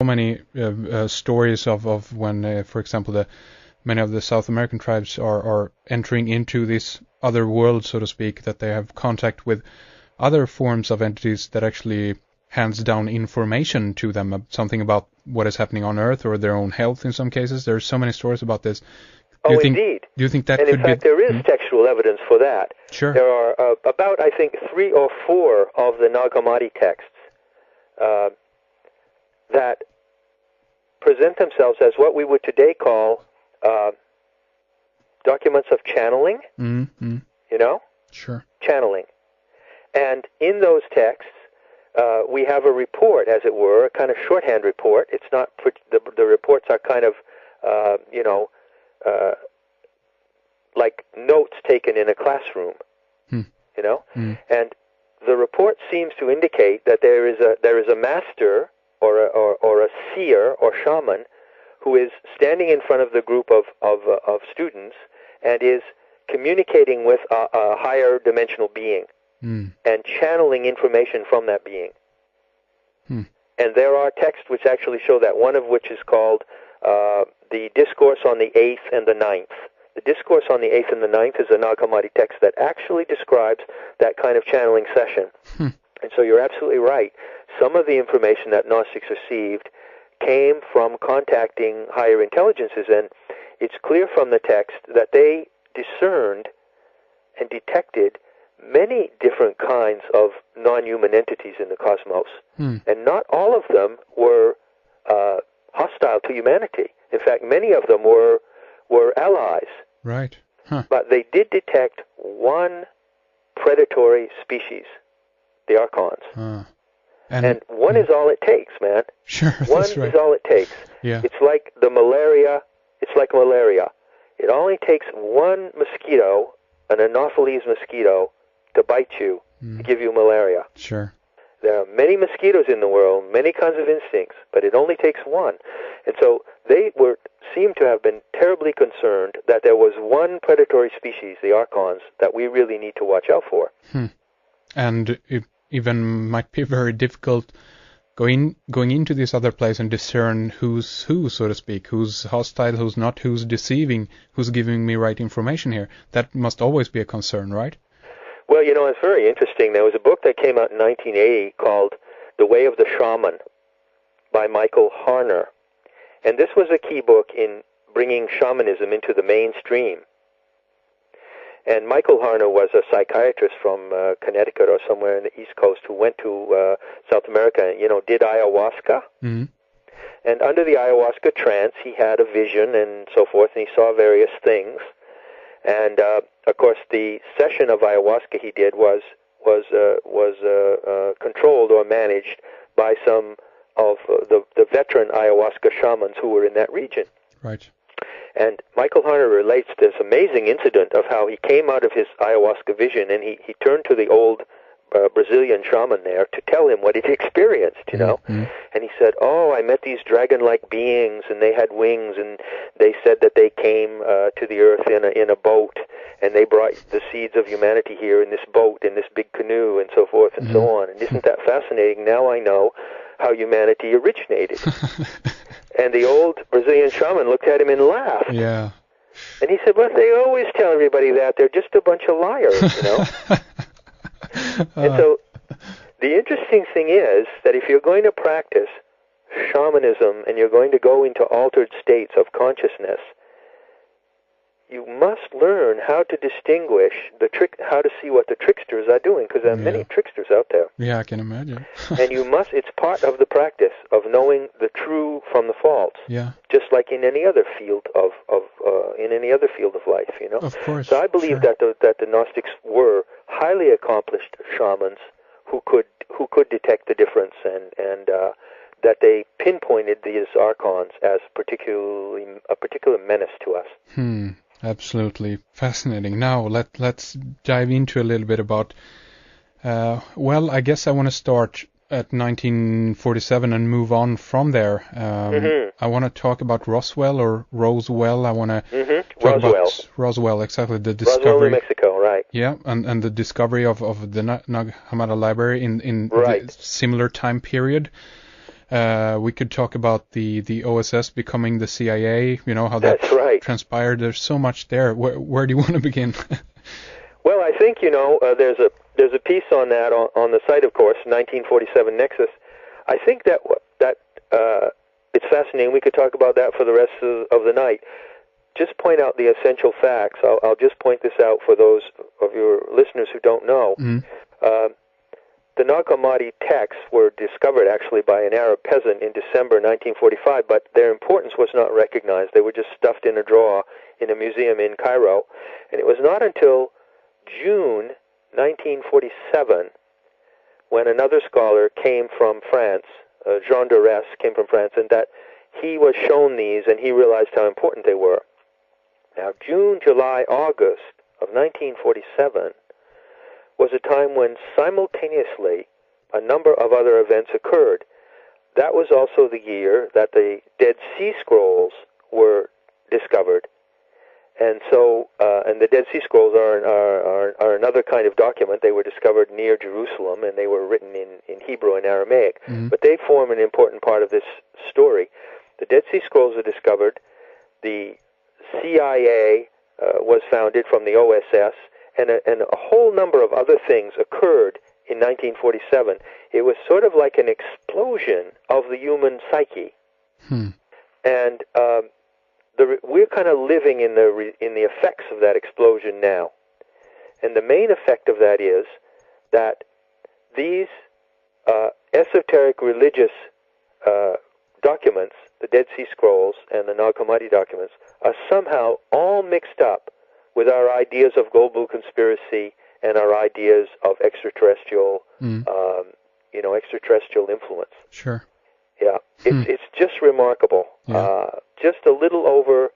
many stories of when, for example, many of the South American tribes are entering into this other world, so to speak, that they have contact with other forms of entities that actually hands down information to them, something about what is happening on Earth or their own health in some cases. There's so many stories about this. Indeed. Do you think that and could be... in fact, there is textual evidence for that. Sure. There are about, I think, 3 or 4 of the Nag Hammadi texts that present themselves as what we would today call documents of channeling, Mm-hmm. you know? Sure. Channeling. And in those texts, we have a report, as it were, a kind of shorthand report. It's not, the reports are kind of, like notes taken in a classroom, you know? And the report seems to indicate that there is a master or a seer or shaman who is standing in front of the group of students and is communicating with a higher dimensional being and channeling information from that being. And there are texts which actually show that, one of which is called the Discourse on the 8th and the 9th. The Discourse on the 8th and the 9th is a Nag Hammadi text that actually describes that kind of channeling session. And so you're absolutely right. Some of the information that Gnostics received came from contacting higher intelligences, and it's clear from the text that they discerned and detected many different kinds of non-human entities in the cosmos. And not all of them were hostile to humanity. In fact, many of them were allies. Right. But they did detect one predatory species, the Archons. And one is all it takes, man. Sure, one that's right. is all it takes. Yeah. It's like malaria. It only takes one mosquito, an Anopheles mosquito, to bite you, to give you malaria. Sure. There are many mosquitoes in the world, many kinds of instincts, but it only takes one. And so they seem to have been terribly concerned that there was one predatory species, the Archons, that we really need to watch out for. And it even might be very difficult going into this other place and discern who's who, so to speak, who's hostile, who's not, who's deceiving, who's giving me right information here. That must always be a concern, right? Well, you know, it's very interesting. There was a book that came out in 1980 called The Way of the Shaman by Michael Harner. And this was a key book in bringing shamanism into the mainstream. And Michael Harner was a psychiatrist from Connecticut or somewhere in the East Coast who went to South America and, did ayahuasca. And under the ayahuasca trance, he had a vision and so forth, and he saw various things. And of course, the session of ayahuasca he did was controlled or managed by some of the veteran ayahuasca shamans who were in that region. Right. And Michael Harner relates this amazing incident of how he came out of his ayahuasca vision and he turned to the old Brazilian shaman there to tell him what he'd experienced, you know. And he said, I met these dragon-like beings, and they had wings, and they said that they came to the earth in a boat, and they brought the seeds of humanity here in this boat, in this big canoe, and so forth and so on. And isn't that fascinating? Now I know how humanity originated. And the old Brazilian shaman looked at him and laughed. Yeah. And he said, well, they always tell everybody that. They're just a bunch of liars, you know. And so the interesting thing is that if you're going to practice shamanism and you're going to go into altered states of consciousness, you must learn how to distinguish how to see what the tricksters are doing, because there are many tricksters out there. Yeah, I can imagine. And it's part of the practice of knowing the true from the false. Yeah. Just like in any other field of life, you know. Of course. So I believe that the Gnostics were highly accomplished shamans who could detect the difference, and that they pinpointed these archons as a particular menace to us. Absolutely fascinating. Now let's dive into a little bit about. I guess I want to start at 1947 and move on from there. I want to talk about Roswell or Roswell. I want to talk about Roswell, exactly, the discovery. Roswell, New Mexico, right? Yeah, and the discovery of the Nag Hammadi library in the similar time period. We could talk about the OSS becoming the CIA. You know how that's right. transpired. There's so much there. Where do you want to begin? Well, I think there's a piece on that on the site, of course, 1947 Nexus. I think that it's fascinating. We could talk about that for the rest of the night. Just point out the essential facts. I'll just point this out for those of your listeners who don't know. The Nag Hammadi texts were discovered actually by an Arab peasant in December 1945, but their importance was not recognized. They were just stuffed in a drawer in a museum in Cairo. And it was not until June 1947 when another scholar came from France, Jean Dorès came from France, and that he was shown these and he realized how important they were. Now, June, July, August of 1947 was a time when simultaneously a number of other events occurred. That was also the year that the Dead Sea Scrolls were discovered. And so, and the Dead Sea Scrolls are another kind of document. They were discovered near Jerusalem, and they were written in Hebrew and Aramaic. But they form an important part of this story. The Dead Sea Scrolls are discovered. The CIA was founded from the OSS, and a whole number of other things occurred in 1947. It was sort of like an explosion of the human psyche. And we're kind of living in the effects of that explosion now. And the main effect of that is that these esoteric religious documents, the Dead Sea Scrolls and the Nag Hammadi documents, are somehow all mixed up with our ideas of global conspiracy and our ideas of extraterrestrial, extraterrestrial influence. Sure. Yeah, it's just remarkable. Yeah. Just a little over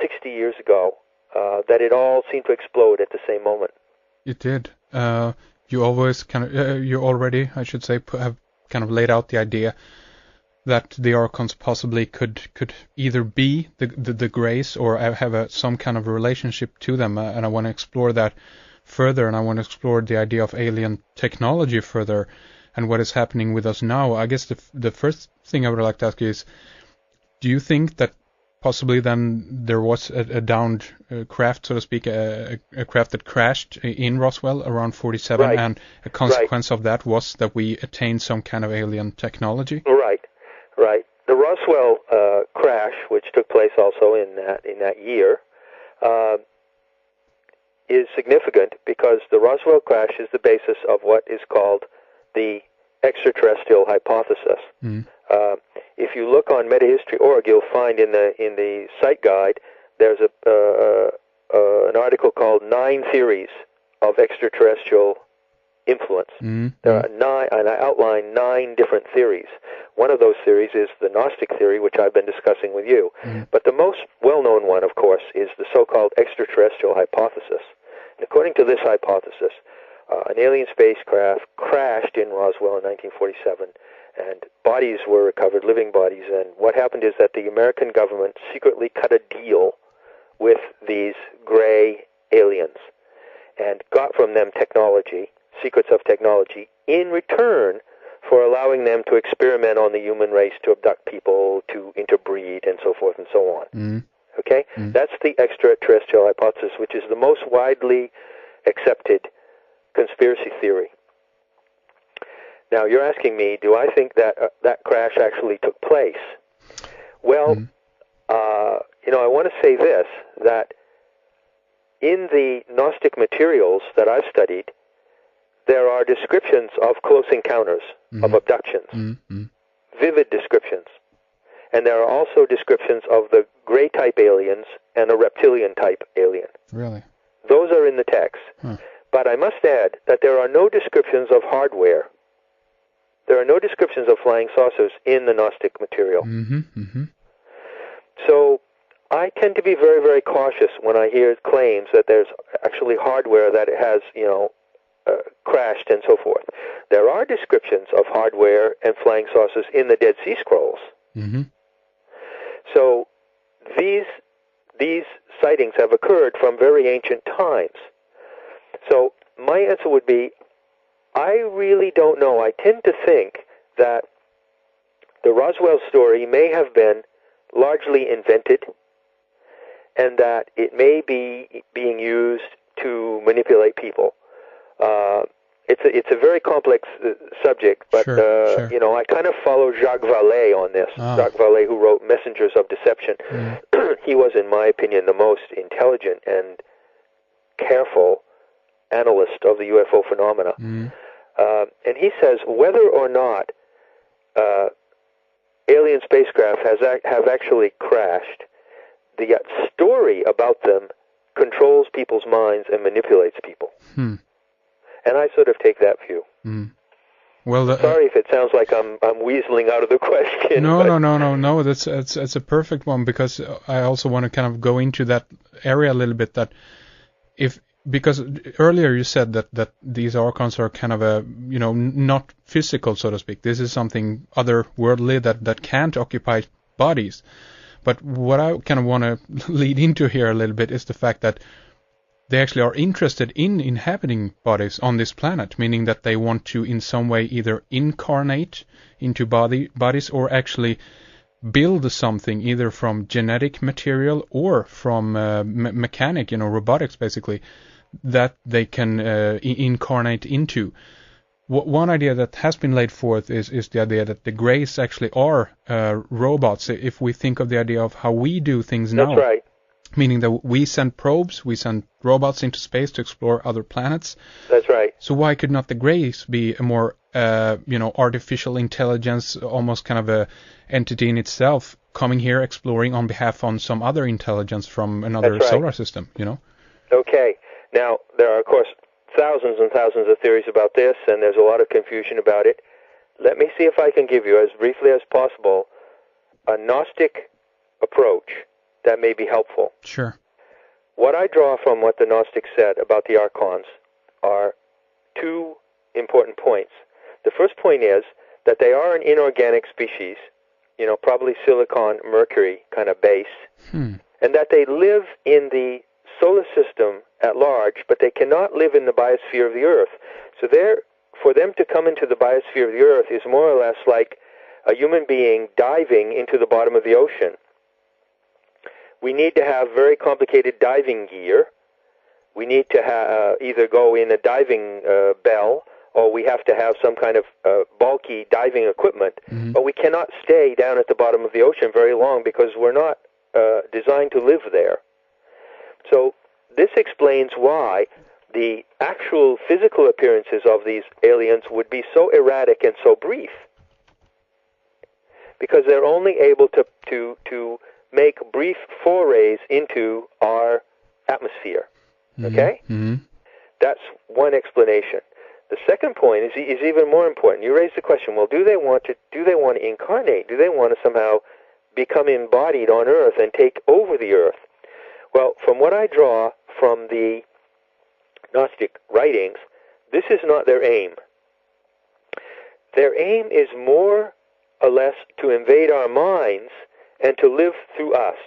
60 years ago, that it all seemed to explode at the same moment. It did. You already, I should say, have kind of laid out the idea that the Archons possibly could either be the Greys or have some kind of a relationship to them, and I want to explore that further, and I want to explore the idea of alien technology further and what is happening with us now. I guess the first thing I would like to ask you is, do you think that possibly then there was a downed craft, so to speak, a craft that crashed in Roswell around 47, right. and a consequence of that was that we attained some kind of alien technology? Right. The Roswell crash, which took place also in that year, is significant because the Roswell crash is the basis of what is called the extraterrestrial hypothesis. If you look on Metahistory.org, you'll find in the site guide there's an article called 9 Theories of Extraterrestrial Influence. There are 9, and I outline 9 different theories. One of those theories is the Gnostic theory, which I've been discussing with you. But the most well-known one, of course, is the so-called extraterrestrial hypothesis. And according to this hypothesis, an alien spacecraft crashed in Roswell in 1947, and bodies were recovered, living bodies. And what happened is that the American government secretly cut a deal with these gray aliens and got from them technology, secrets of technology, in return for allowing them to experiment on the human race, to abduct people, to interbreed, and so forth and so on. Okay? That's the extraterrestrial hypothesis, which is the most widely accepted conspiracy theory. Now, you're asking me, do I think that that crash actually took place? Well, I want to say this, that in the Gnostic materials that I've studied, there are descriptions of close encounters, of abductions, vivid descriptions. And there are also descriptions of the gray-type aliens and a reptilian-type alien. Really? Those are in the text. But I must add that there are no descriptions of hardware. There are no descriptions of flying saucers in the Gnostic material. So I tend to be very, very cautious when I hear claims that there's actually hardware that has, crashed and so forth. There are descriptions of hardware and flying saucers in the Dead Sea Scrolls. So these sightings have occurred from very ancient times. So my answer would be, I really don't know. I tend to think that the Roswell story may have been largely invented, and that it may be being used to manipulate people. It's a very complex subject, but sure. you know, I kind of follow Jacques Vallée on this. Jacques Vallée, who wrote Messengers of Deception. He was, in my opinion, the most intelligent and careful analyst of the UFO phenomena. And he says whether or not alien spacecraft have actually crashed, the story about them controls people's minds and manipulates people. And I sort of take that view. Well, sorry if it sounds like I'm weaseling out of the question. No. That's a perfect one, because I also want to kind of go into that area a little bit. Because earlier you said that these archons are kind of not physical, so to speak. This is something otherworldly that can't occupy bodies. But what I kind of want to lead into here a little bit is the fact that they actually are interested in inhabiting bodies on this planet, meaning that they want to in some way either incarnate into bodies or actually build something either from genetic material or from mechanic, robotics basically, that they can incarnate into. One idea that has been laid forth is the idea that the Greys actually are robots. If we think of the idea of how we do things now. That's right. Meaning that we send probes, we send robots into space to explore other planets. That's right. So why could not the Greys be a more, artificial intelligence, almost kind of a entity in itself, coming here exploring on behalf on some other intelligence from another solar system, Okay. Now, there are, of course, thousands and thousands of theories about this, and there's a lot of confusion about it. Let me see if I can give you, as briefly as possible, a Gnostic approach that may be helpful. Sure. What I draw from what the Gnostics said about the archons are two important points. The first point is that they are an inorganic species, probably silicon, mercury kind of base, and that they live in the solar system at large, but they cannot live in the biosphere of the Earth. So for them to come into the biosphere of the Earth is more or less like a human being diving into the bottom of the ocean. We need to have very complicated diving gear. We need to either go in a diving bell, or we have to have some kind of bulky diving equipment. But we cannot stay down at the bottom of the ocean very long because we're not designed to live there. So this explains why the actual physical appearances of these aliens would be so erratic and so brief, because they're only able to make brief forays into our atmosphere. Okay? That's one explanation. The second point is even more important. You raised the question, well, do they want to incarnate? Do they want to somehow become embodied on Earth and take over the Earth? Well, from what I draw from the Gnostic writings, this is not their aim. Their aim is more or less to invade our minds and to live through us.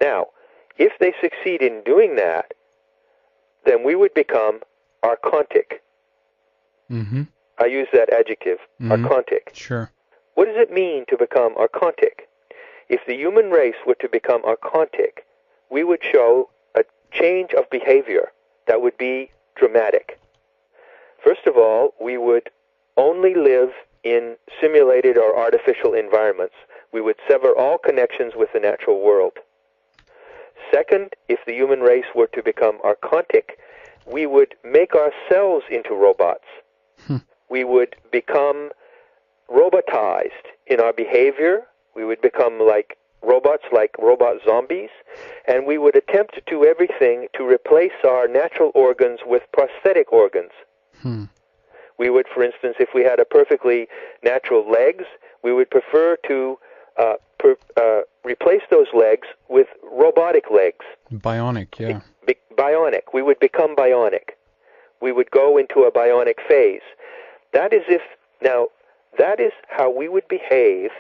Now, if they succeed in doing that, then we would become archontic. I use that adjective, archontic. Sure. What does it mean to become archontic? If the human race were to become archontic, we would show a change of behavior that would be dramatic. First of all, we would only live in simulated or artificial environments. We would sever all connections with the natural world. Second, if the human race were to become archontic, we would make ourselves into robots. We would become robotized in our behavior. We would become like robot zombies, and we would attempt to do everything to replace our natural organs with prosthetic organs. We would, for instance, if we had a perfectly natural legs, we would prefer to replace those legs with robotic legs. Bionic, yeah. Bionic. We would become bionic. We would go into a bionic phase. That is how we would behave